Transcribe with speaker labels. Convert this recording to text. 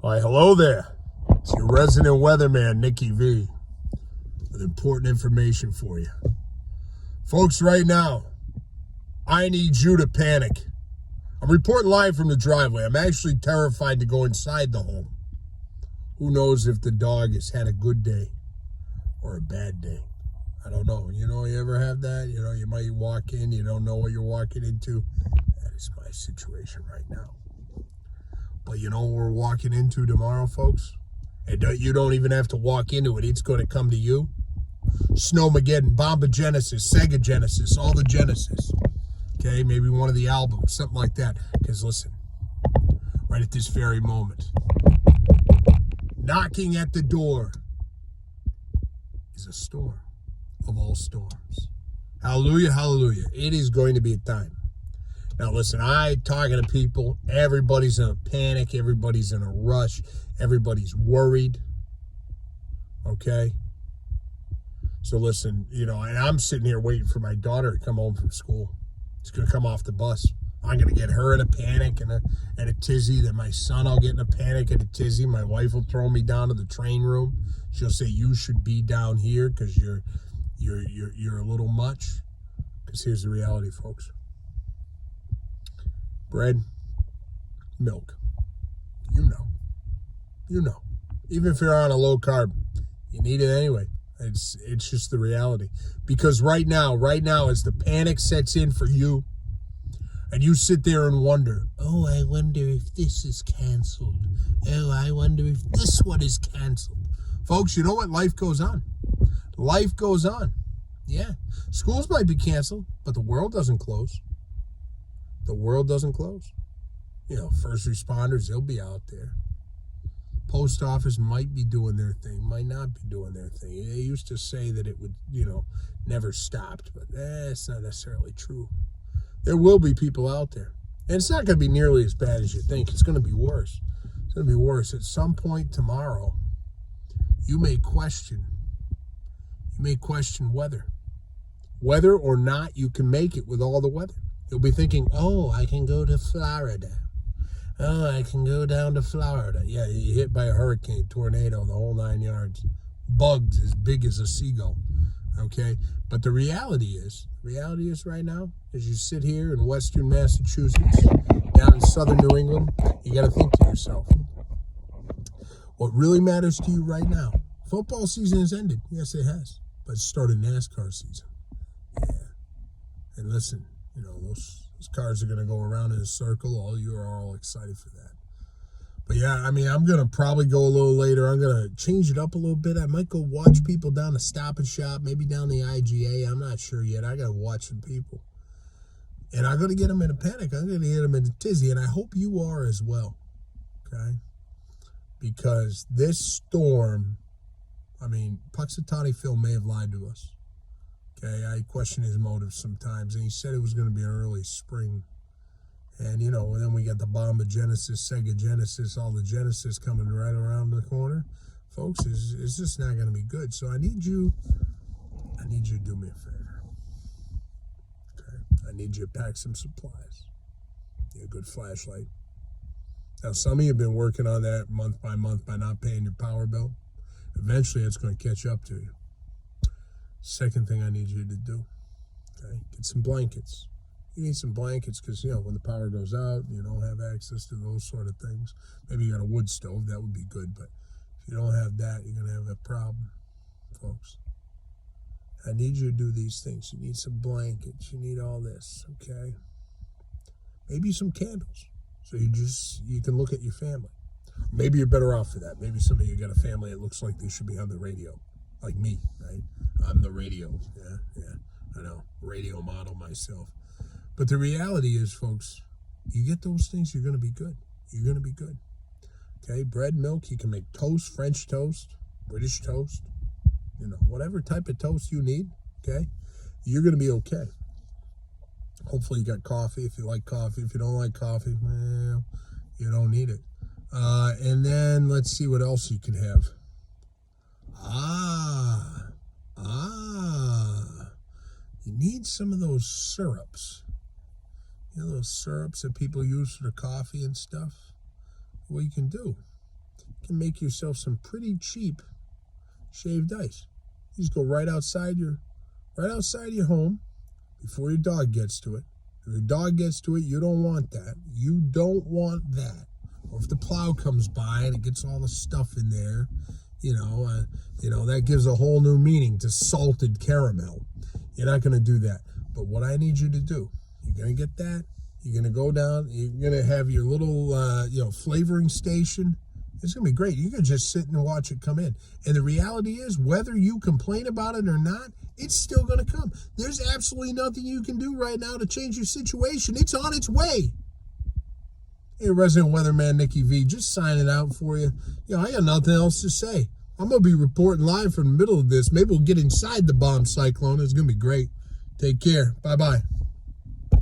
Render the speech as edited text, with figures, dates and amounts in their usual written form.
Speaker 1: Hi, hello there. It's your resident weatherman, Nicky V, with important information for you. Folks, right now, I need you to panic. I'm reporting live from the driveway. I'm actually terrified to go inside the home. Who knows if the dog has had a good day or a bad day? I don't know. You ever have that? You might walk in, you don't know what you're walking into. That is my situation right now. But you know what we're walking into tomorrow, folks? And you don't even have to walk into it. It's going to come to you. Snowmageddon, Bomba Genesis, Sega Genesis, all the Genesis. Okay, maybe one of the albums, something like that. Because listen, right at this very moment, knocking at the door is a storm of all storms. Hallelujah, hallelujah. It is going to be a time. Now listen, talking to people, everybody's in a panic, everybody's in a rush, everybody's worried, okay? So listen, and I'm sitting here waiting for my daughter to come home from school. She's going to come off the bus. I'm going to get her in a panic and a tizzy. Then my son, I'll get in a panic and a tizzy. My wife will throw me down to the train room. She'll say, you should be down here because you're a little much. Because here's the reality, folks. Bread, milk, you know. Even if you're on a low carb, you need it anyway. It's just the reality. Because right now, as the panic sets in for you, and you sit there and wonder, oh, I wonder if this is canceled. Oh, I wonder if this one is canceled. Folks, you know what? Life goes on. Life goes on. Yeah. Schools might be canceled, but the world doesn't close. The world doesn't close. First responders, they'll be out there. Post office might be doing their thing, might not be doing their thing. They used to say that it would, never stopped, but it's not necessarily true. There will be people out there. And it's not going to be nearly as bad as you think. It's going to be worse. It's going to be worse. At some point tomorrow, you may question whether or not you can make it with all the weather. You'll be thinking, oh, I can go to Florida. Oh, I can go down to Florida. Yeah, you're hit by a hurricane, tornado, the whole 9 yards. Bugs as big as a seagull. Okay? But the reality is right now, as you sit here in western Massachusetts, down in southern New England, you got to think to yourself, what really matters to you right now, football season has ended. Yes, it has. But it started NASCAR season. Yeah. And listen, those cars are going to go around in a circle. All you are all excited for that. But yeah, I'm going to probably go a little later. I'm going to change it up a little bit. I might go watch people down the Stop and Shop, maybe down the IGA. I'm not sure yet. I got to watch some people. And I'm going to get them in a panic. I'm going to get them in a tizzy. And I hope you are as well. Okay? Because this storm, Puxatawny Phil may have lied to us. Okay, I question his motives sometimes, and he said it was going to be an early spring. And, and then we got the Bomba Genesis, Sega Genesis, all the Genesis coming right around the corner. Folks, it's just not going to be good. So I need you to do me a favor. Okay, I need you to pack some supplies. Get a good flashlight. Now, some of you have been working on that month by not paying your power bill. Eventually, it's going to catch up to you. Second thing I need you to do, okay, get some blankets. You need some blankets because, when the power goes out, you don't have access to those sort of things. Maybe you got a wood stove, that would be good, but if you don't have that, you're going to have a problem, folks. I need you to do these things. You need some blankets. You need all this, okay? Maybe some candles so you can look at your family. Maybe you're better off for that. Maybe some of you got a family that looks like they should be on the radio, like me, right? I'm the radio. Yeah, I know. Radio model myself. But the reality is, folks, you get those things, you're going to be good. You're going to be good. Okay, bread, milk, you can make toast, French toast, British toast, whatever type of toast you need, okay, you're going to be okay. Hopefully you got coffee if you like coffee. If you don't like coffee, well, you don't need it. And then let's see what else you can have. You need some of those syrups. Those syrups that people use for their coffee and stuff. What you can do you can make yourself some pretty cheap shaved ice. You just go right outside your home before your dog gets to it. If your dog gets to it, you don't want that. You don't want that. Or if the plow comes by and it gets all the stuff in there, that gives a whole new meaning to salted caramel. You're not going to do that. But what I need you to do, you're going to get that. You're going to go down. You're going to have your little, flavoring station. It's going to be great. You can just sit and watch it come in. And the reality is, whether you complain about it or not, it's still going to come. There's absolutely nothing you can do right now to change your situation. It's on its way. Hey, resident weatherman Nicky V, just signing out for you. I got nothing else to say. I'm going to be reporting live from the middle of this. Maybe we'll get inside the bomb cyclone. It's going to be great. Take care. Bye-bye.